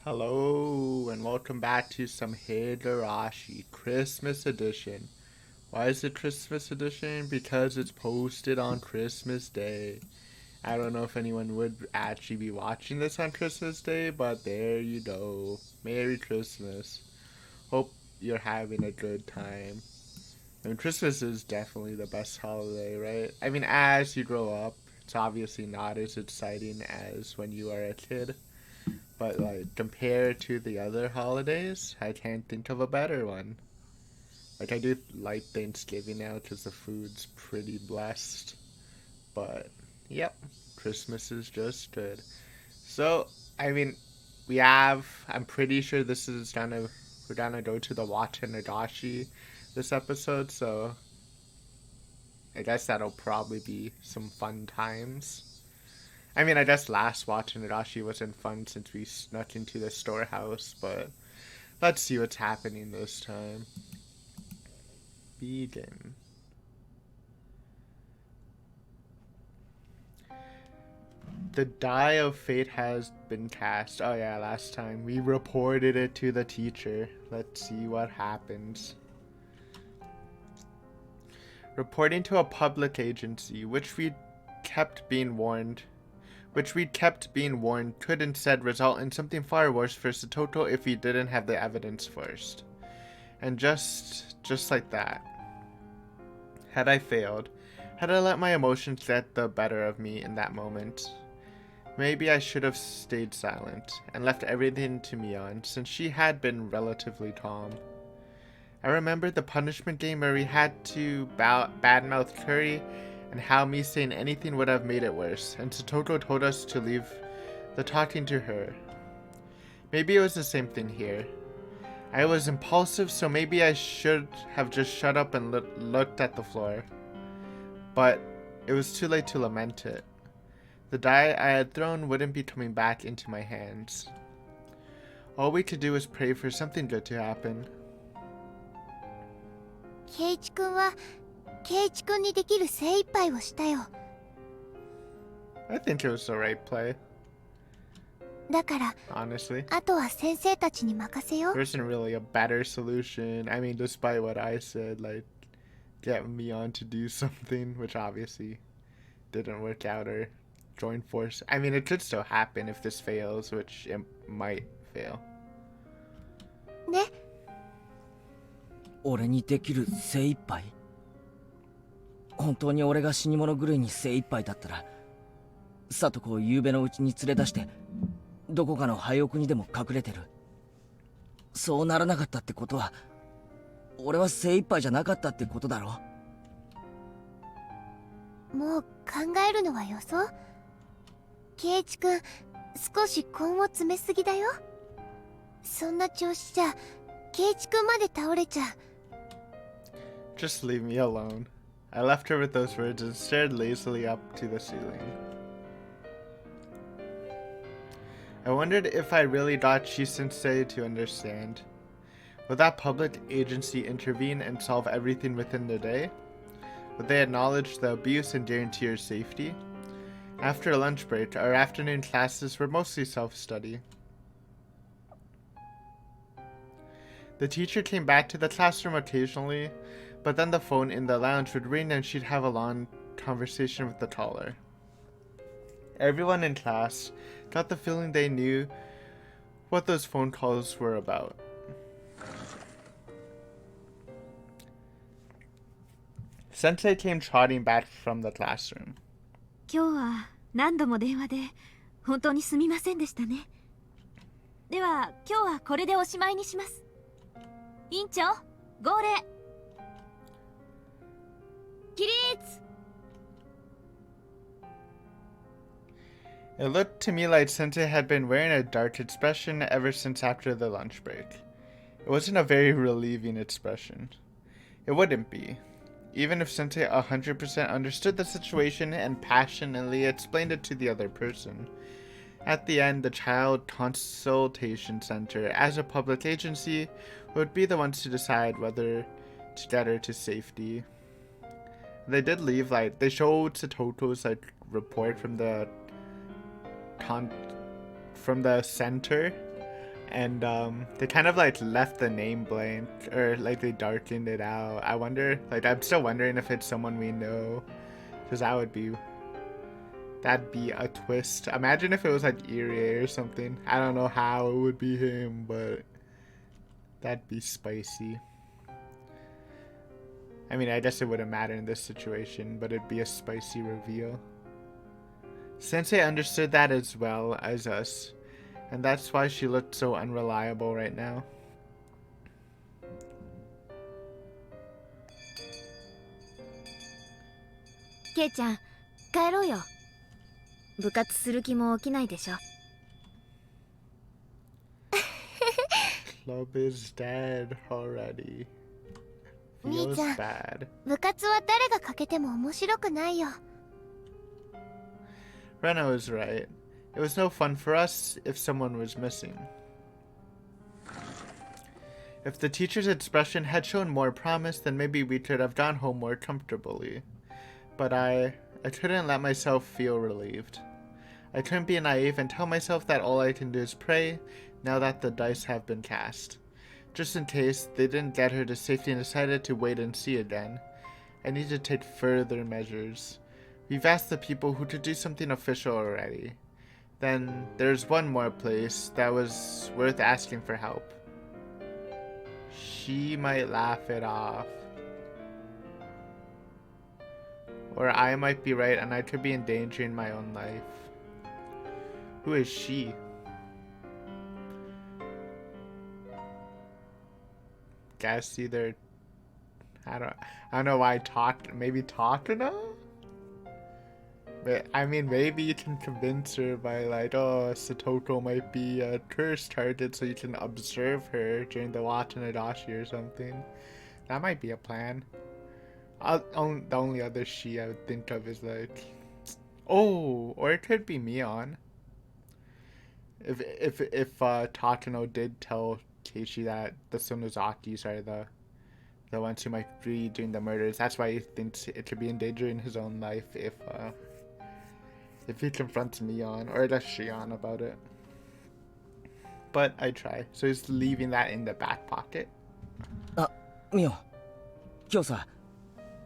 Hello and welcome back to some Higurashi Christmas edition. Why is it Christmas edition? Because it's posted on Christmas Day. I don't know if anyone would actually be watching this on Christmas Day, but there you go. Merry Christmas. Hope you're having a good time. I mean, Christmas is definitely the best holiday, right? I mean, as you grow up, it's obviously not as exciting as when you are a kid. But like compared to the other holidays, I can't think of a better one. Like I do like Thanksgiving now because the food's pretty blessed. But yep, Christmas is just good. So I mean, we have. I'm pretty sure this is gonna we're gonna go to the Tatarigoroshi this episode. So I guess that'll probably be some fun times. I mean, I guess last watching Higurashi wasn't fun since we snuck into the storehouse, but let's see what's happening this time. Begin. The die of fate has been cast. Oh yeah, last time we reported it to the teacher. Let's see what happens. Reporting to a public agency, which we'd kept being warned could instead result in something far worse for Satoto if he didn't have the evidence first. And just like that. Had I failed, had I let my emotions get the better of me in that moment, maybe I should have stayed silent and left everything to Mion, since she had been relatively calm. I remembered the punishment game where we had to badmouth Curry and how me saying anything would have made it worse, and Satoto told us to leave the talking to her. Maybe it was the same thing here. I was impulsive, so maybe I should have just shut up and looked at the floor. But it was too late to lament it. The die I had thrown wouldn't be coming back into my hands. All we could do was pray for something good to happen. Keiichi-kunはKeiichi-kunにできる精一杯をしたよ。I think it was the right play. だから、 honestly. あとは先生たちに任せよ。 There isn't really a better solution. I mean, despite what I said, like, get me on to do something, which obviously didn't work out, or join force. I mean, it could still happen if this fails, which it might fail. ね。俺にできる精一杯。本当に俺が死に物狂いに精一杯だったら、里子を夕べのうちに連れ出して、どこかの廃屋にでも隠れてる。そうならなかったってことは、俺は精一杯じゃなかったってことだろ。もう考えるのはよそ。Keiichi-kun、少し根を詰めすぎだよ。そんな調子じゃ、Keiichi-kunまで倒れちゃう。Just leave me alone. I left her with those words and stared lazily up to the ceiling. I wondered if I really got Chi-sensei to understand. Would that public agency intervene and solve everything within the day? Would they acknowledge the abuse and guarantee her safety? After lunch break, our afternoon classes were mostly self-study. The teacher came back to the classroom occasionally, but then the phone in the lounge would ring and she'd have a long conversation with the caller. Everyone in class got the feeling they knew what those phone calls were about. Sensei came trotting back from the classroom. 今日は何度も電話で本当にすみませんでしたね。では今日はこれでおしまいにします。委員長、号令。起立。 It looked to me like Sensei had been wearing a dark expression ever since after the lunch break. It wasn't a very relieving expression. It wouldn't be, even if Sensei 100% understood the situation and passionately explained it to the other person. At the end, the Child Consultation Center, as a public agency, would be the ones to decide whether to get her to safety. They did leave, like, they showed Satoto's, like, report from the center, and they kind of like left the name blank, or like they darkened it out. I wonder, like I'm still wondering if it's someone we know, because that'd be a twist. Imagine if it was like Irie or something. I don't know how it would be him, but that'd be spicy. I mean, I guess it wouldn't matter in this situation, but it'd be a spicy reveal. Sensei understood that as well as us, and that's why she looked so unreliable right now. ケイちゃん、帰ろうよ。部活する気も起きないでしょ。Club is dead already. 兄 Feels ちゃん、 bad. 部活は誰がかけても面白くないよ。 Rena was right. It was no fun for us if someone was missing. If the teacher's expression had shown more promise, then maybe we could have gone home more comfortably. But I couldn't let myself feel relieved. I couldn't be naive and tell myself that all I can do is pray now that the dice have been cast. Just in case they didn't get her to safety and decided to wait and see again. I need to take further measures. We've asked the people who could do something official already. Then there's one more place that was worth asking for help. She might laugh it off. Or I might be right and I could be endangering my own life. Who is she? Guess either I don't know why maybe Takano? But I mean, maybe you can convince her by like, oh, Satoko might be a tourist target, so you can observe her during the Watanadoshi or something. That might be a plan. The only other she I would think of is like, oh, or it could be Mion. If Takano did tell Keiichi that the Sonozakis are the ones who might be doing the murders, that's why he thinks it could be endangering his own life if he confronts Mion or does Shion about it. But I try. So he's leaving that in the back pocket. Mion, 今日さ、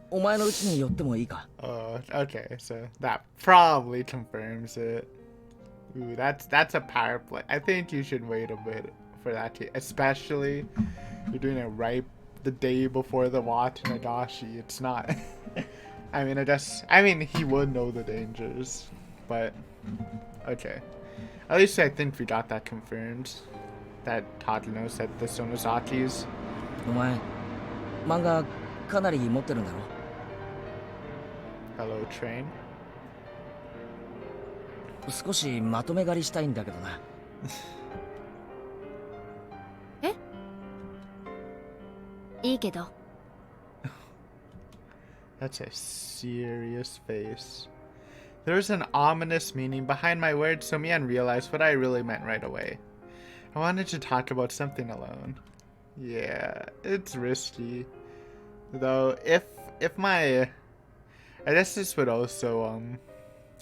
お前の家に寄ってもいいか? Oh, okay. So that probably confirms it. Ooh, that's a power play. I think you should wait a bit for that to, especially you're doing it right the day before the Watanadoshi. It's not. I mean, he would know the dangers, but okay. At least I think we got that confirmed. That Tadano said the Sonozakis. お前、漫画かなり持ってるんだろ? Hello, train. 少しまとめ狩りしたいんだけどな。え？いいけど。That's a serious face. There was an ominous meaning behind my words, so Mian realized what I really meant right away. I wanted to talk about something alone. Yeah, it's risky. Though, if my... I guess this would also,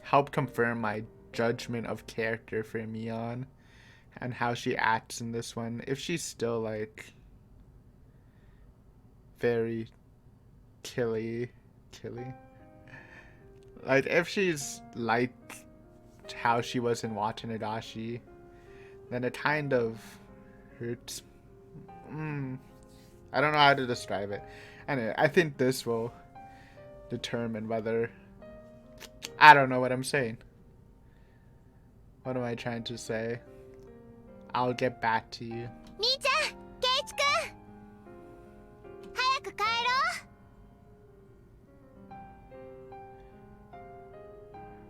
help confirm my judgment of character for Mion and how she acts in this one. If she's still, like, very killy. Like, if she's like how she was in Watanadoshi, then it kind of hurts. I don't know how to describe it. Anyway, I think this will determine whether... I don't know what I'm saying. What am I trying to say? I'll get back to you. 兄ちゃん、ケイチくん、早く帰ろ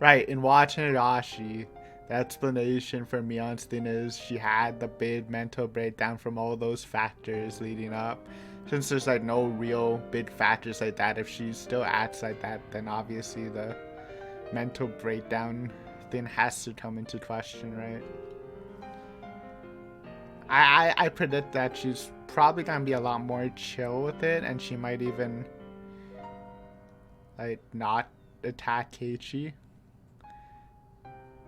う。 Right, in Watanadoshi, the explanation for Mion's thing is she had the big mental breakdown from all those factors leading up. Since there's like no real big factors like that, if she still acts like that, then obviously the mental breakdown thing has to come into question, right? I predict that she's probably gonna be a lot more chill with it, and she might even like not attack Keiichi,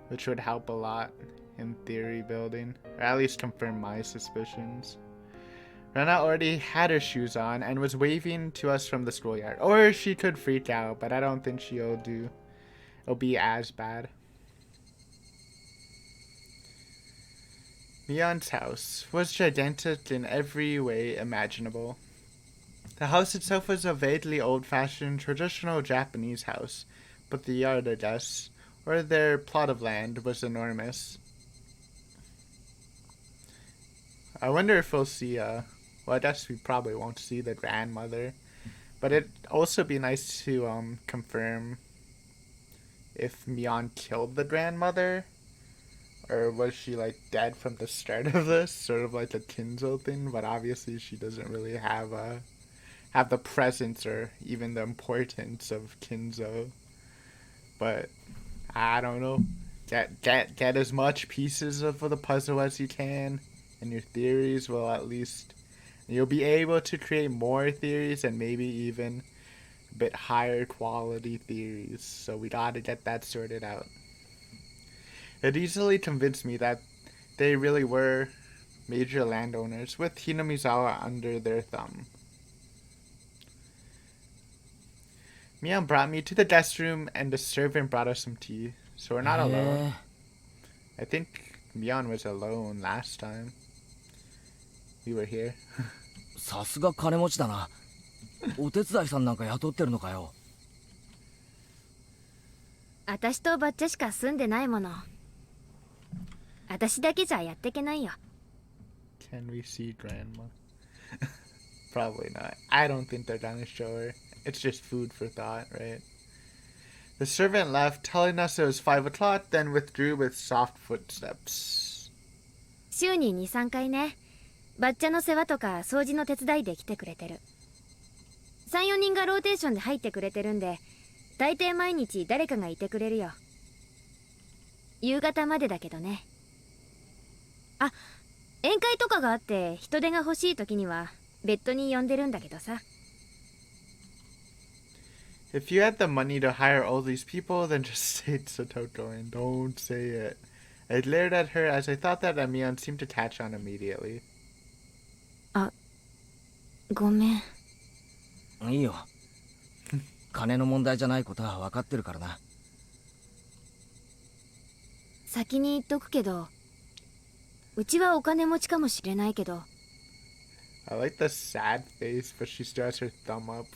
which would help a lot in theory building, or at least confirm my suspicions. Rena already had her shoes on and was waving to us from the schoolyard. Or she could freak out, but I don't think it'll be as bad. Mion's house was gigantic in every way imaginable. The house itself was a vaguely old-fashioned traditional Japanese house, but the yard, I guess, or their plot of land, was enormous. I wonder if we'll see, well, I guess we probably won't see the grandmother, but it'd also be nice to confirm if Mion killed the grandmother, or was she like dead from the start of this, sort of like a Kinzo thing, but obviously she doesn't really have the presence or even the importance of Kinzo. But I don't know. Get as much pieces of the puzzle as you can, and your theories will at least, you'll be able to create more theories and maybe even a bit higher quality theories. So we gotta get that sorted out. It easily convinced me that they really were major landowners with Hinamizawa under their thumb. Mion brought me to the guest room and the servant brought us some tea, so we're not alone. I think Mion was alone last time we were here. さすが金持ちだな。お手伝いさんなんか雇ってるのかよ。私とバッチャしか住んでないもの。私だけじゃやってけないよ。Can we see grandma? Probably not. I don't think they're gonna show her. It's just food for thought, right? The servant left, telling us it was 5 o'clock, then withdrew with soft footsteps. 週に2、3回ね。バッチャの世話とか掃除の手伝いで来てくれてる。3、4人がローテーションで入ってくれてるんで、大抵毎日誰かがいてくれるよ。夕方までだけどね。あ、宴会とかがあって人手が欲しい時には別途に呼んでるんだけどさ。If you had the money to hire all these people, then just say Satoko and don't say it. I glared at her as I thought that Mion seemed to catch on immediately. あ、ごめん。いいよ。金の問題じゃないことは分かってるからな。先に言っとくけど、うちはお金持ちかもしれないけど。I like the sad face, but she still has her thumb up.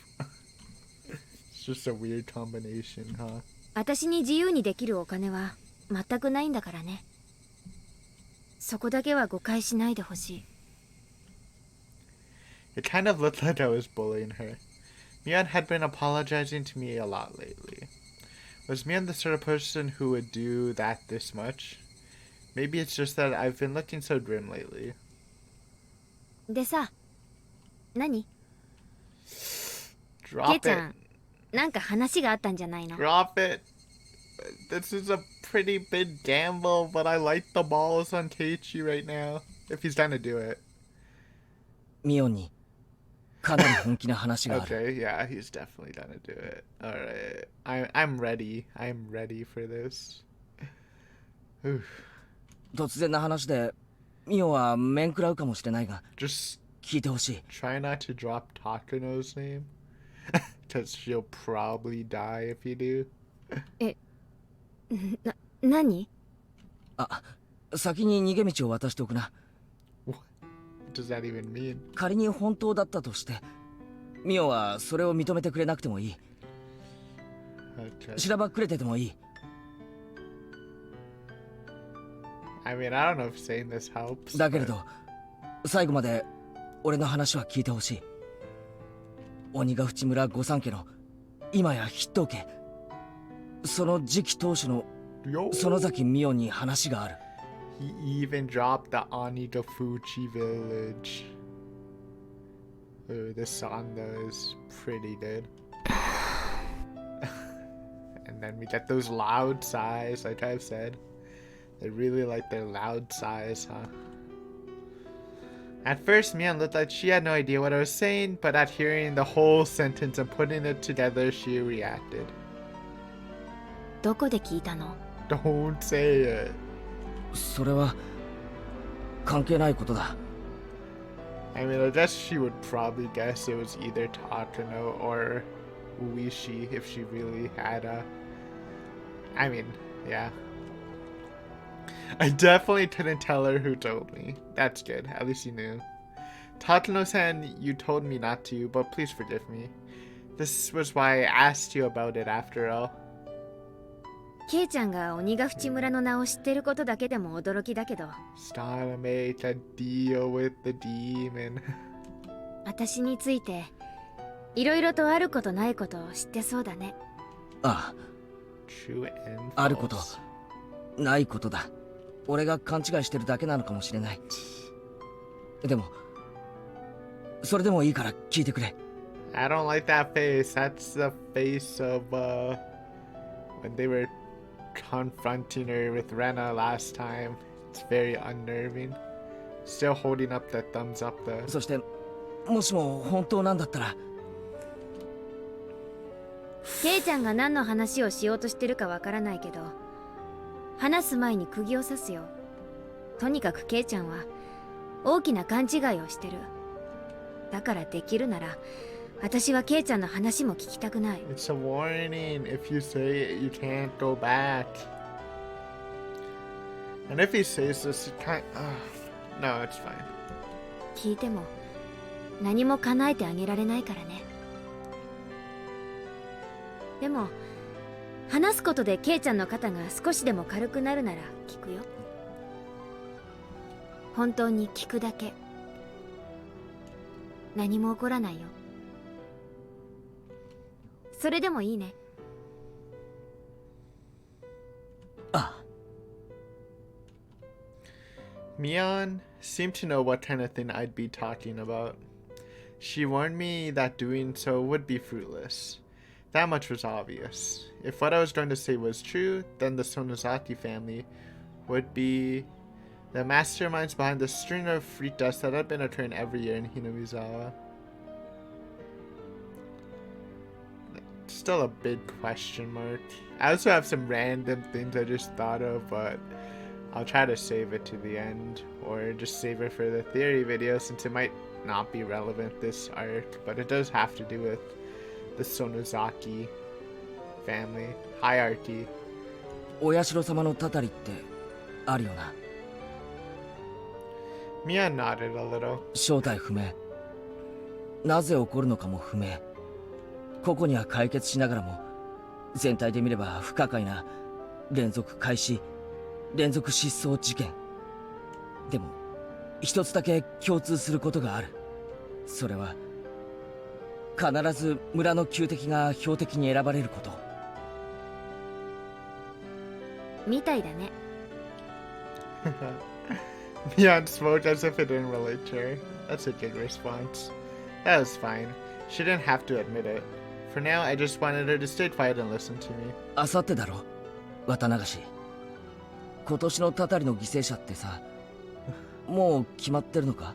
It's just a weird combination, huh? 私に自由にできるお金は全くないんだからね。そこだけは誤解しないでほしい。It kind of looked like I was bullying her. Mion had been apologizing to me a lot lately. Was Mion the sort of person who would do that this much? Maybe it's just that I've been looking so grim lately. でさ、何？ Drop ケイち it. ゃん、なんか話があったんじゃないの？ Drop it. This is a pretty big gamble, but I like the balls on Keiichi right now. If he's trying to do it. ミオンにかなり本気な話がある。Okay, yeah, he's definitely gonna do it. Alright. I'm ready. I'm ready for this. 突然な話でミオは面食らうかもしれないが Just 聞いてほしい。 try not to drop Takano's name. Because she'll probably die if you do. 何？あ、先に逃げ道を渡しておくな。What does that even mean? 仮に本当だったとしてミオはそれを認めてくれなくてもいい。 Okay. しらばっくれててもいい。 I mean, I don't know if saying this helps. だけれど最後まで俺の話は聞いてほしい。鬼ヶ淵村御三家の今や筆頭家、その次期当主の Yo. 園崎美音に話がある。 He even dropped the Onigafuchi village. Ooh, this song though is pretty good. And then we get those loud sighs, like I've said. They really like their loud sighs, huh? At first, Mion looked like she had no idea what I was saying, but at hearing the whole sentence and putting it together, she reacted. どこで聞いたの？ Don't say it. それは関係ないことだ。 I mean, I guess she would probably guess it was either Takano or Uishi if she really had a. I mean, yeah. I definitely couldn't tell her who told me. That's good. At least you knew. Tatano-san, you told me not to, but please forgive me. This was why I asked you about it after all. ケイちゃんが鬼ヶ淵村の名を知ってることだけでも驚きだけど、 Start to make a deal with the demon. 私についていろいろとあることないことを知ってそうだね。あ True and あ、あること false. ないことだ。俺が勘違いしてるだけなのかもしれない。でもそれでもいいから聞いてくれ。 I don't like that face. That's the face of when they were confronting her with Rena last time. It's very unnerving. Still holding up that thumbs up though. そしてもしも本当なんだったら、ケイちゃんが何の話をしようとしてるかわからないけど、話す前に釘を刺すよ。とにかくケイちゃんは大きな勘違いをしてる。だからできるなら私はケイちゃんの話も聞きたくない。 It's a warning. If you say it, you can't go back. And if he says this, you can't. No, it's fine. 聞いても何も叶えてあげられないからね。でも話すことでケイちゃんの肩が少しでも軽くなるなら聞くよ。本当に聞くだけ。何も起こらないよ。それでもいいね。あ、 Mion seemed to know what kind of thing I'd be talking about. She warned me that doing so would be fruitless. That much was obvious. If what I was going to say was true, then the Sonozaki family would be the masterminds behind the string of freak deaths that had been occurring every year in Hinamizawa. Still a big question mark. I also have some random things I just thought of, but I'll try to save it to the end, or just save it for the theory video since it might not be relevant this arc, but it does have to do with the Sonozaki family hierarchy. お社様のたたりってあるよな。 Mia nodded a little. 正体不明。なぜ起こるのかも不明。個々には解決しながらも、全体で見れば不可解な連続開始、連続失踪事件。でも一つだけ共通することがある。それは必ず村の旧敵が標的に選ばれること。みたいだね。Mion spoke as if it didn't relate to her. That's a good response. That was fine. She didn't have to admit it. For now, I just wanted her to stay quiet and listen to me. あさってだろ、綿流し。今年のたたりの犠牲者ってさ、もう決まってるのか？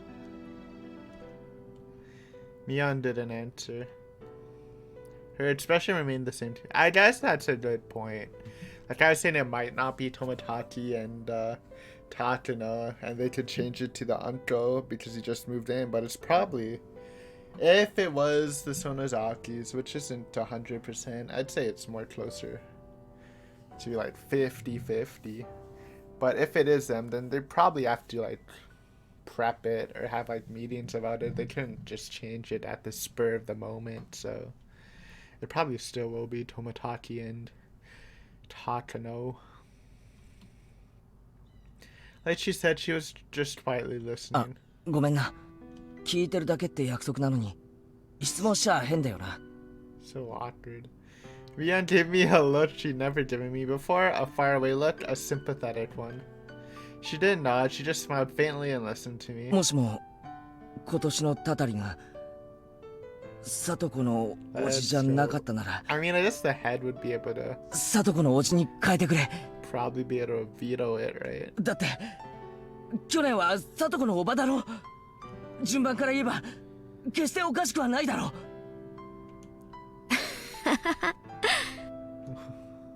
Mion didn't answer. Her expression remained the same. I guess that's a good point. Like I was saying, it might not be Tomotaki and Takano, and they could change it to the uncle because he just moved in, but it's probably, if it was the Sonozakis, which isn't 100%, I'd say it's more closer to like 50-50. But if it is them, then they probably have to like prep it or have like meetings about it. They couldn't just change it at the spur of the moment, so it probably still will be Tomotaki and Takano. Like she said, she was just quietly あ、 listening. ごめんな。聞いてるだけって約束なのに、質問しちゃ変だよな。 So awkward. Rian gave me a look she'd never given me before, a faraway look, a sympathetic one. She didn't nod, she just smiled faintly and listened to me. もしも今年のたたりが里子のおじじゃなかったなら、 I mean, I guess the head would be able to 里子のおじに変えてくれ。 probably be able to veto it, right? だって去年は里子のおばだろ。順番から言えば決しておかしくはないだろう。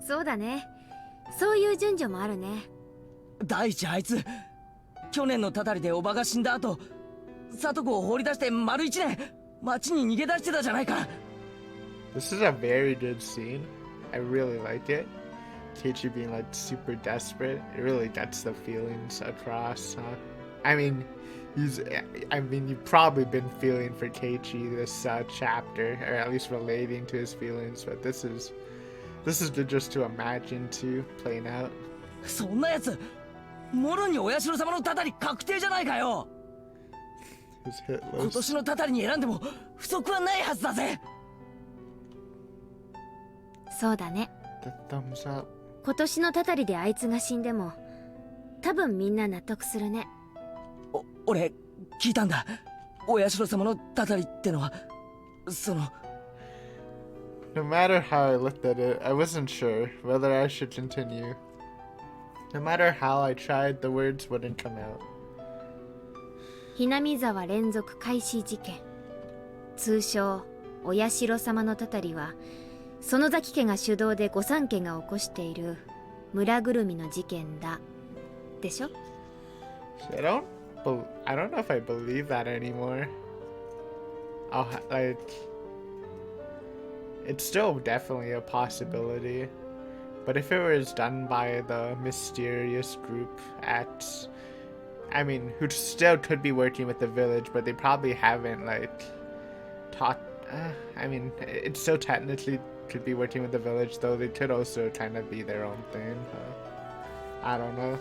そうだね。そういう順序もあるね。第一あいつ去年のたたりでおばが死んだ後、里子を放り出して丸1年町に逃げ出してたじゃないか。 This is a very good scene. I really like it. Keiichi being like super desperate. It really gets the feelings across, huh? I mean, you've probably been feeling for Keiichi this chapter, or at least relating to his feelings, but this is good just to imagine too, playing out. そんなやつもろにお社様のたたり確定じゃないかよ。 His hit 今 list. 年のたたりに選んでも不足はないはずだぜ。そうだね。 The thumbs up. 今年のたたりであいつが死んでも多分みんな納得するね。俺聞いたんだ。お社様のたたりってのはその No matter how I looked at it, I wasn't sure whether I should continue. No matter how I tried, the words wouldn't come out. ひなみ沢連続開始事件、通称お社様のたたりは園崎家が主導で御三家が起こしている村ぐるみの事件だでしょ。 I don't know if I believe that anymore. It's still definitely a possibility, but if it was done by the mysterious group who still could be working with the village, but they probably haven't taught. It still technically could be working with the village, though they could also kind of be their own thing. I don't know.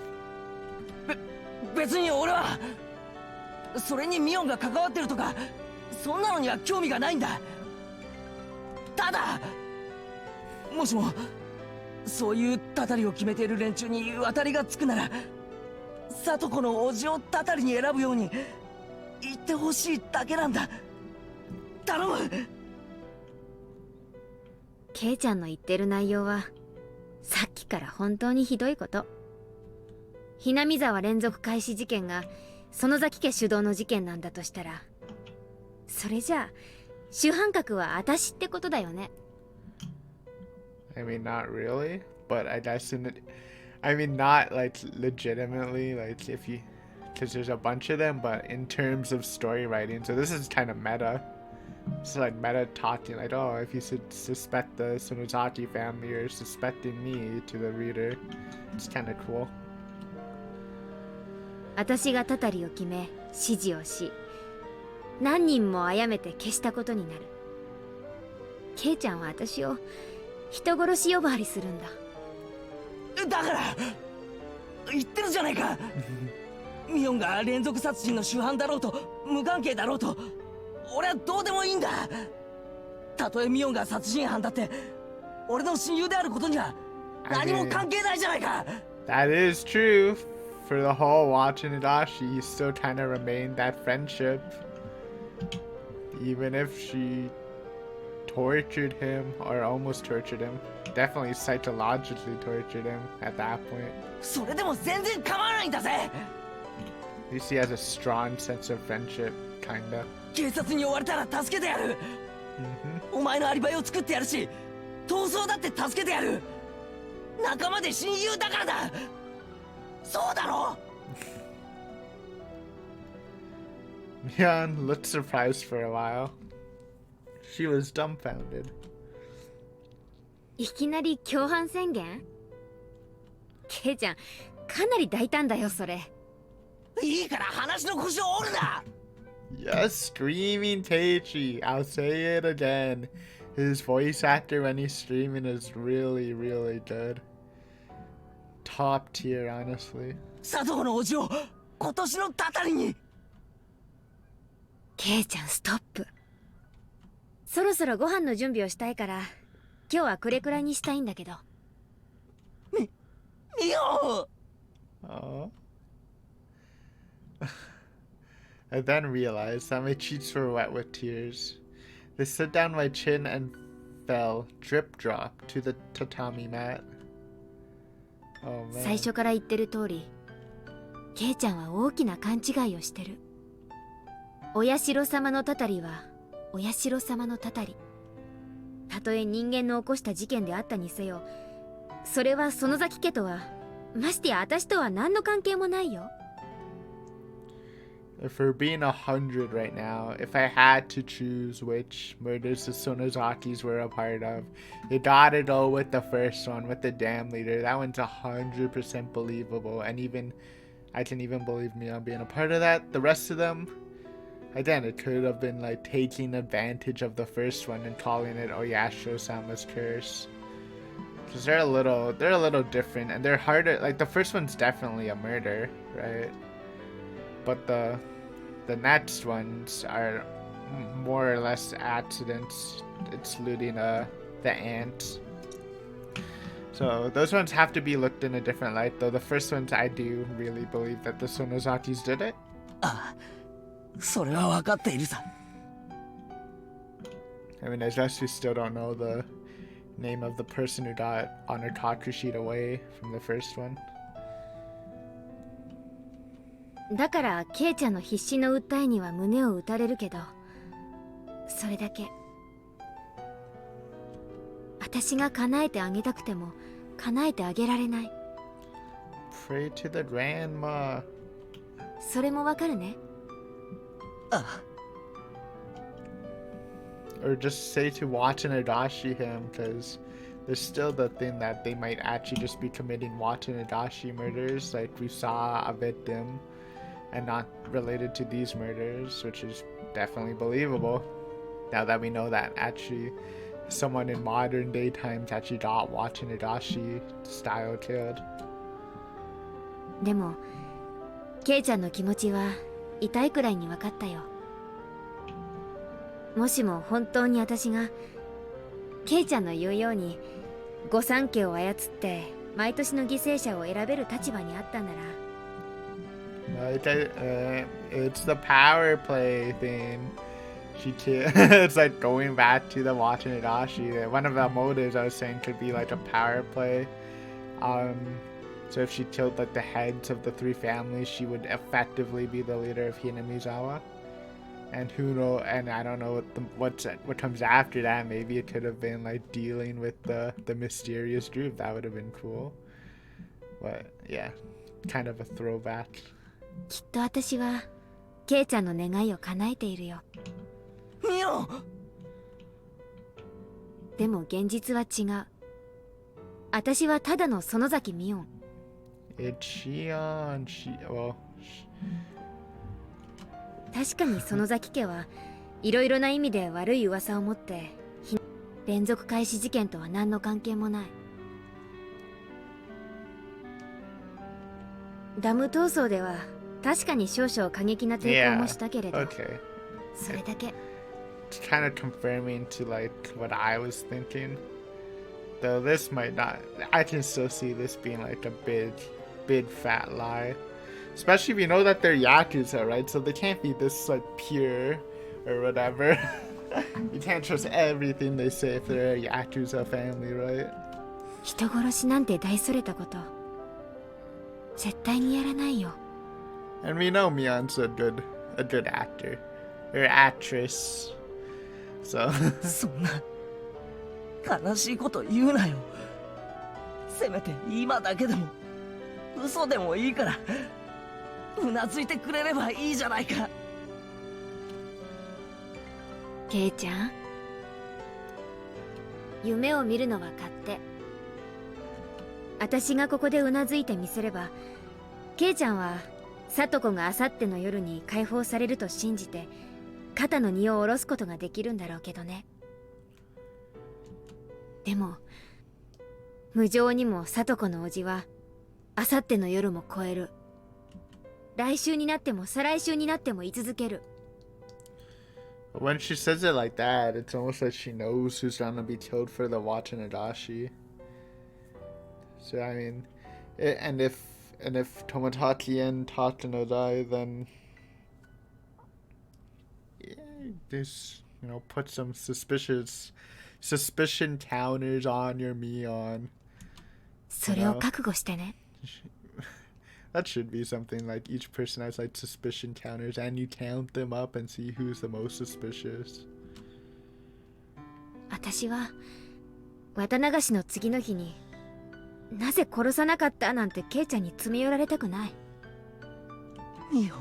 別に俺はそれにミオンが関わってるとかそんなのには興味がないんだ。ただもしもそういうたたりを決めている連中に渡りがつくなら、里子のおじをたたりに選ぶように言ってほしいだけなんだ。頼む。ケイちゃんの言ってる内容はさっきから本当にひどいこと。ひなみ沢連続開始事件が園崎家主導の事件なんだとしたら、それじゃあ主犯格は私ってことだよね。Not really, but I guess not legitimately, if you, because there's a bunch of them, but in terms of story writing, so this is kind of meta. It's like meta talking, if you should suspect the Sonozaki family, you're suspecting me to the reader. It's kind of cool. 私がたたりを決め指示をし、何人も殺めて消したことになる。ケイちゃんは私を人殺し呼ばわりするんだ。だから言ってるじゃないか。ミオンが連続殺人の主犯だろうと無関係だろうと俺はどうでもいいんだ。たとえミオンが殺人犯だって俺の親友であることには何も関係ないじゃないか。 That is true. For the whole watching Higurashi, he still kind of remained that friendship. Even if she tortured him, or almost tortured him. Definitely psychologically tortured him at that point. それでも全然構わないんだぜ。 At least he has a strong sense of friendship, kinda. 警察に追われたら助けてやる。お前のアリバイを作ってやるし、逃走だって助けてやる。仲間で親友だからだ。そうだろ。Mion looked surprised for a while. She was dumbfounded. いきなり共犯宣言？ケイちゃん、かなり大胆だよそれ。いいから話の腰を折るな。Yes, screaming Keiichi. I'll say it again. His voice actor when he's streaming is really, really good. Top tier, honestly. 里子のおじを今年のたたりに。ケイちゃんストップ。そろそろご飯の準備をしたいから今日はこれくらいにしたいんだけど。ミオ。 Oh. I then realized that my cheeks were wet with tears. They slid down my chin and fell, drip drop, to the tatami mat. Oh 最 man. 初から言ってる通り、ケイちゃんは大きな勘違いをしてる。お社様のたたりはお社様のたたり。たとえ人間の起こした事件であったにせよ、それは園崎家とはましてや私とは何の関係もないよ。 If we're being 100 right now, if I had to choose which murders the Sonozakis were a part of, you gotta go with the first one, with the dam leader. That one's 100% believable, and even I can even believe me on being a part of that. The rest of them, again, it could have been like taking advantage of the first one and calling it Oyashiro-sama's curse. Because they're a little different, and they're harder. Like the first one's definitely a murder, right? But the next ones are more or less accidents, excluding the ant. So those ones have to be looked in a different light, though the first ones I do really believe that the Sonozakis did it. ああ、それは分かっているさ。I mean, I guess we still don't know the name of the person who got on her talker sheet away from the first one. だからケイちゃんの必死の訴えには胸を打たれるけど、それだけ。私が叶えてあげたくても叶えてあげられない。 Pray to the grandma. それもわかるね。ああ、 Or just say to watch an Adashi him, because there's still the thing that they might actually just be committing Watanashi murders, like we saw a victim, and not related to these murders, which is definitely believable. Now that we know that actually someone in modern day times actually got Watanashi style killed. でもケイちゃんの気持ちは痛いくらいに分かったよ。もしも本当に私がケイちゃんの言うように御三家を操って毎年の犠牲者を選べる立場にあったんなら、it's the power play thing. It's like going back to the Watanashi. One of the motives I was saying could be like a power play. So if she killed like the heads of the three families, she would effectively be the leader of Hinamizawa. And who know? And I don't know what comes after that. Maybe it could have been like dealing with the mysterious group. That would have been cool. But yeah, kind of a throwback. きっと私はケイちゃんの願いを叶えているよ。ミオ。でも現実は違う。私はただの園崎ミオン。It's Shion. Well. 確かに園崎家はいろいろな意味で悪い噂を持って連続開始事件とは何の関係もない。ダム闘争では確かに少々過激な抵抗もしたけれど、Okay. それだけ。 It's kind of confirming to like what I was thinking. Though this might not. I can still see this being like a big fat lie. Especially if you know that they're Yakuza, right? So they can't be this like pure or whatever. You can't trust everything they say if they're a Yakuza family, right? 人殺しなんて大それたこと絶対にやらないよ。 And we know Mion's a good actor or actress. So そんな悲しいこと言うなよ。せめて今だけでも嘘でもいいからうなずいてくれればいいじゃないか。ケイちゃん、夢を見るのは勝手。私がここでうなずいてみせれば、ケイちゃんは聡子があさっての夜に解放されると信じて肩の荷を下ろすことができるんだろうけどね。でも無情にも聡子の叔父はあさっての夜も超える。来週になっても再来週になっても居続ける。 when she says it like that, it's almost like she knows who's gonna be killed for the Watanashi. So I mean, and if Tomodachi and Takano die, then yeah, this put some suspicion counters on your Mion. それを覚悟してね。 That should be something like each person has like suspicion counters, and you count them up and see who's the most suspicious. 私は綿流しの次の日になぜ殺さなかったなんてケイちゃんに詰め寄られたくない。ミオ。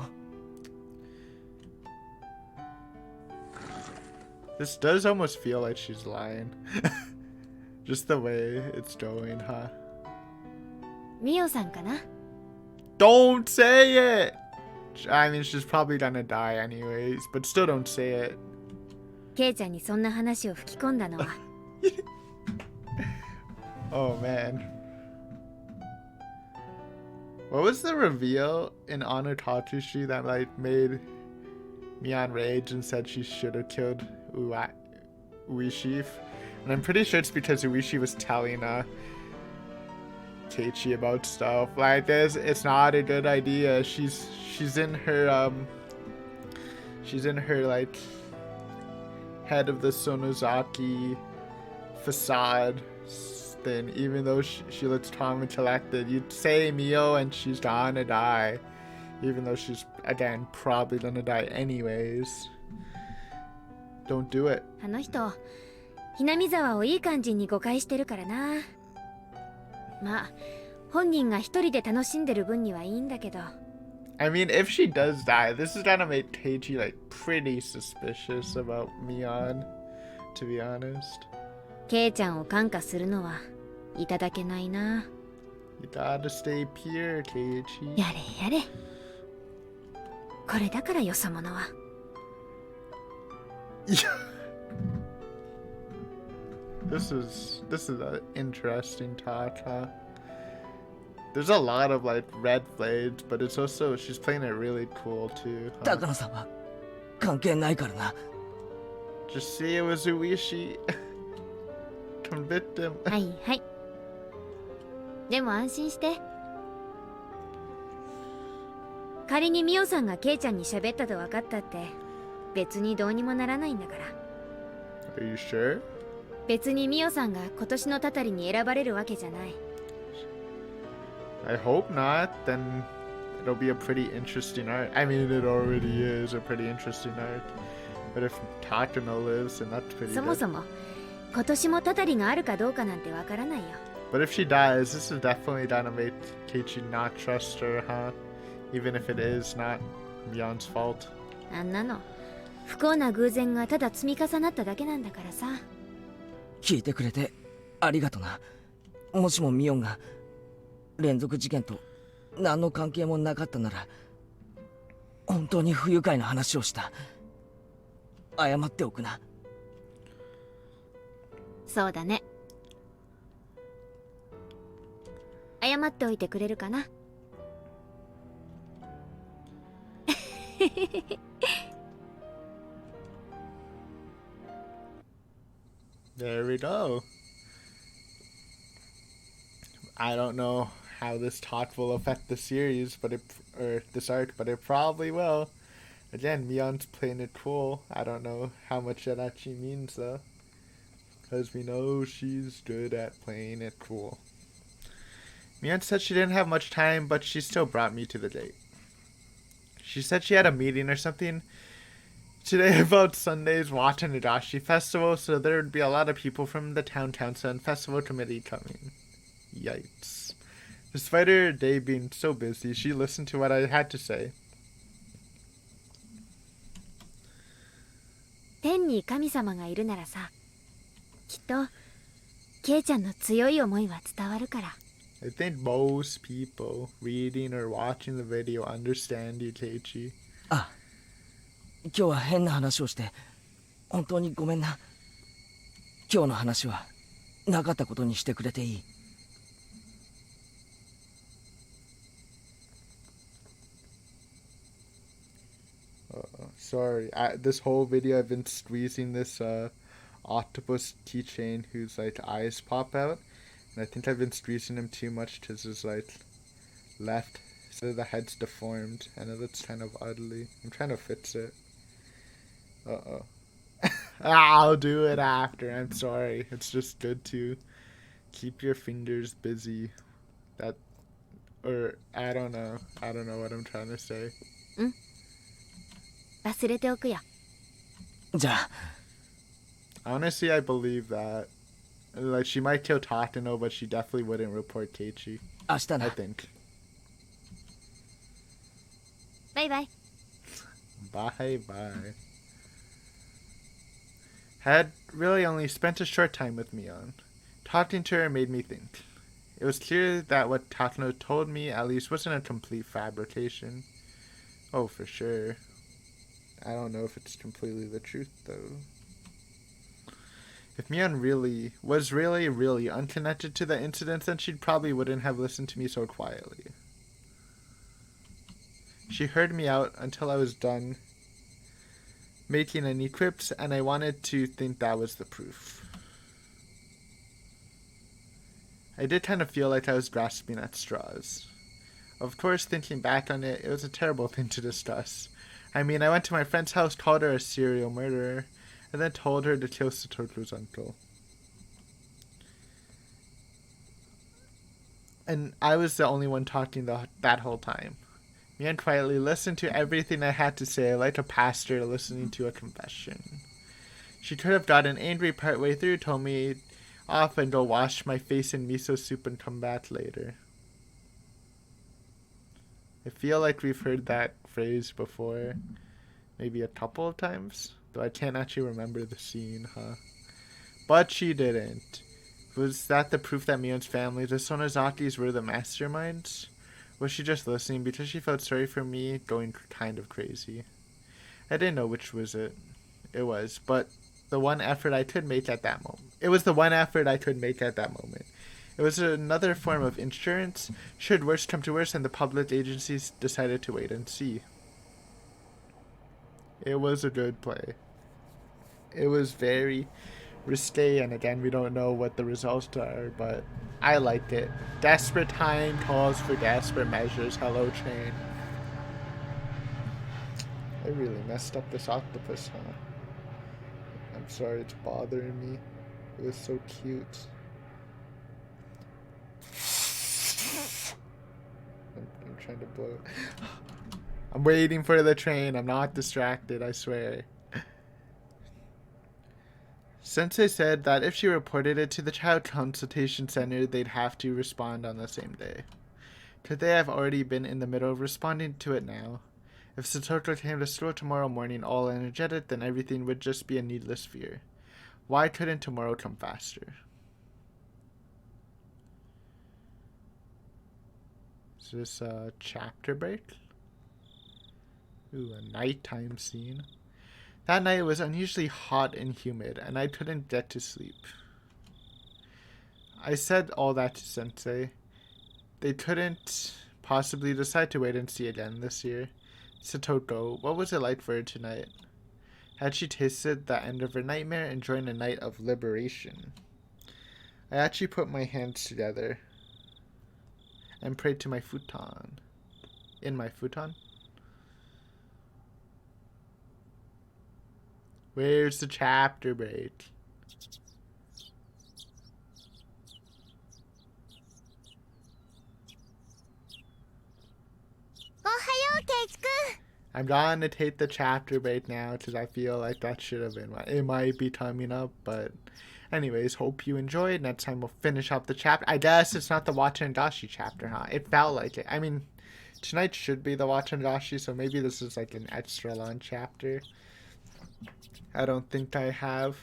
This does almost feel like she's lying. Just the way it's going, huh? ミオさんかな。 Don't say it! I mean, she's probably gonna die anyways, but still don't say it. ケイちゃんにそんな話を吹き込んだのは。Oh man. What was the reveal in Honor Tatsushi that like made Mion rage and said she should have killed Uishi? And I'm pretty sure it's because Uishi was telling Keiichi about stuff like this. It's not a good idea. She's in her like head of the Sonozaki facade thing. Even though she looks calm and collected, you'd say Mio and she's gonna die. Even though she's again probably gonna die anyways. Don't do it. あの人、ひなみ沢をいい感じに誤解してるからな。まあ、本人が一人で楽しんでる分にはいいんだけど。I mean, if she does die, this is gonna make Keiichi like pretty suspicious about Mion, to be honest. ケイちゃんを感化するのはいただけないな。You gotta stay pure, Keiichi. やれやれ。これだからよそ者は。This is an interesting talk, huh? There's a lot of like red flags, but it's also she's playing it really cool too. 高野さんは関係ないからな。 Just see it was Uishi. Convict him. はいはい。でも安心して。仮にミオさんがケイちゃんに喋ったと分かったって別にどうにもならないんだから。 Are you sure? 別にミオさんが今年のタタリに選ばれるわけじゃない。 I hope not. Then it'll be a pretty interesting arc. I mean, it already is a pretty interesting arc. But if Takano lives, then that's pretty そも good. そも今年もタタリがあるかどうかなんてわからないよ。 But if she dies, this is definitely gonna make Keiichi not trust her, huh? Even if it is not Mion's fault. あんなの不幸な偶然がただ積み重なっただけなんだからさ。聞いてくれてありがとな。もしもミオンが連続事件と何の関係もなかったなら本当に不愉快な話をした。謝っておくな。そうだね。謝っておいてくれるかな。There we go. I don't know how this talk will affect the series, but this arc, but it probably will. Again, Mion's playing it cool. I don't know how much that actually means though, because we know she's good at playing it cool. Mion said she didn't have much time, but she still brought me to the date. She said she had a meeting or something today about Sunday's Tatarigoroshi Festival, so there would be a lot of people from the Town Sun Festival Committee coming. Yikes. Despite her day being so busy, she listened to what I had to say. 天に神様がいるならさ、きっとケイちゃんの強い思いは伝わるから。 I think most people reading or watching the video understand you, Keiichi. あ、今日は変な話をして本当にごめんな。今日の話はなかったことにしてくれていい。Sorry, this whole video I've been squeezing this octopus keychain whose like eyes pop out, and I think I've been squeezing him too much because his like left, so the head's deformed, and it looks kind of ugly. I'm trying to fix it. I'll do it after. I'm sorry. It's just good to keep your fingers busy. Or I don't know what I'm trying to say. 忘れておくよ。じゃあ Honestly, I believe that. Like, she might kill Tatano, but she definitely wouldn't report Keiichi. 明日 I な think. バイバイ。 Bye bye. Had really only spent a short time with Mion. Talking to her made me think. It was clear that what Tatano told me at least wasn't a complete fabrication. Oh, for sure. I don't know if it's completely the truth, though. If Mion was really unconnected to the incident, then she probably wouldn't have listened to me so quietly. She heard me out until I was done making any quips, and I wanted to think that was the proof. I did kind of feel like I was grasping at straws. Of course, thinking back on it, it was a terrible thing to discuss. I mean, I went to my friend's house, called her a serial murderer, and then told her to kill Satoru's uncle. And I was the only one talking that whole time. Mian quietly listened to everything I had to say, like a pastor listening to a confession. She could have gotten angry partway through, told me off and go wash my face in miso soup and come back later. I feel like we've heard that phrase before, maybe a couple of times, though I can't actually remember the scene, huh? But she didn't. Was that the proof that Mion's family, the Sonozakis, were the masterminds? Was she just listening because she felt sorry for me going kind of crazy? I didn't know which was it. It was, but the one effort I could make at that moment. It was the one effort I could make at that moment. It was another form of insurance, should worse come to worse and the public agencies decided to wait and see. It was a good play. It was very risque, and again, we don't know what the results are, but I liked it. Desperate time calls for desperate measures. Hello, chain. I really messed up this octopus, huh? I'm sorry it's bothering me. It was so cute. I'm trying to blow it. I'm waiting for the train. I'm not distracted, I swear. Sensei said that if she reported it to the child consultation center, they'd have to respond on the same day. Could they have already been in the middle of responding to it now? If Satoru came to school tomorrow morning all energetic, then everything would just be a needless fear. Why couldn't tomorrow come faster? Is this a chapter break? Ooh, a nighttime scene. That night was unusually hot and humid, and I couldn't get to sleep. I said all that to Sensei. They couldn't possibly decide to wait and see again this year. Satoko, what was it like for her tonight? Had she tasted the end of her nightmare, enjoying a night of liberation? I actually put my hands together and prayed to my futon. In my futon? Where's the chapter break? I'm going to take the chapter break now because I feel like that should have been one. It might be coming up, but anyways, hope you enjoyed. Next time we'll finish up the chapter. I guess it's not the Watanegashi chapter, huh? It felt like it. I mean, tonight should be the Watanegashi, so maybe this is like an extra long chapter. I don't think I have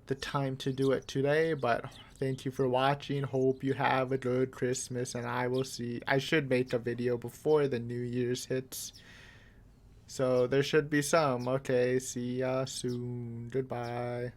the time to do it today, but thank you for watching. Hope you have a good Christmas, and I should make a video before the New Year's hits. So there should be some. Okay, see ya soon. Goodbye.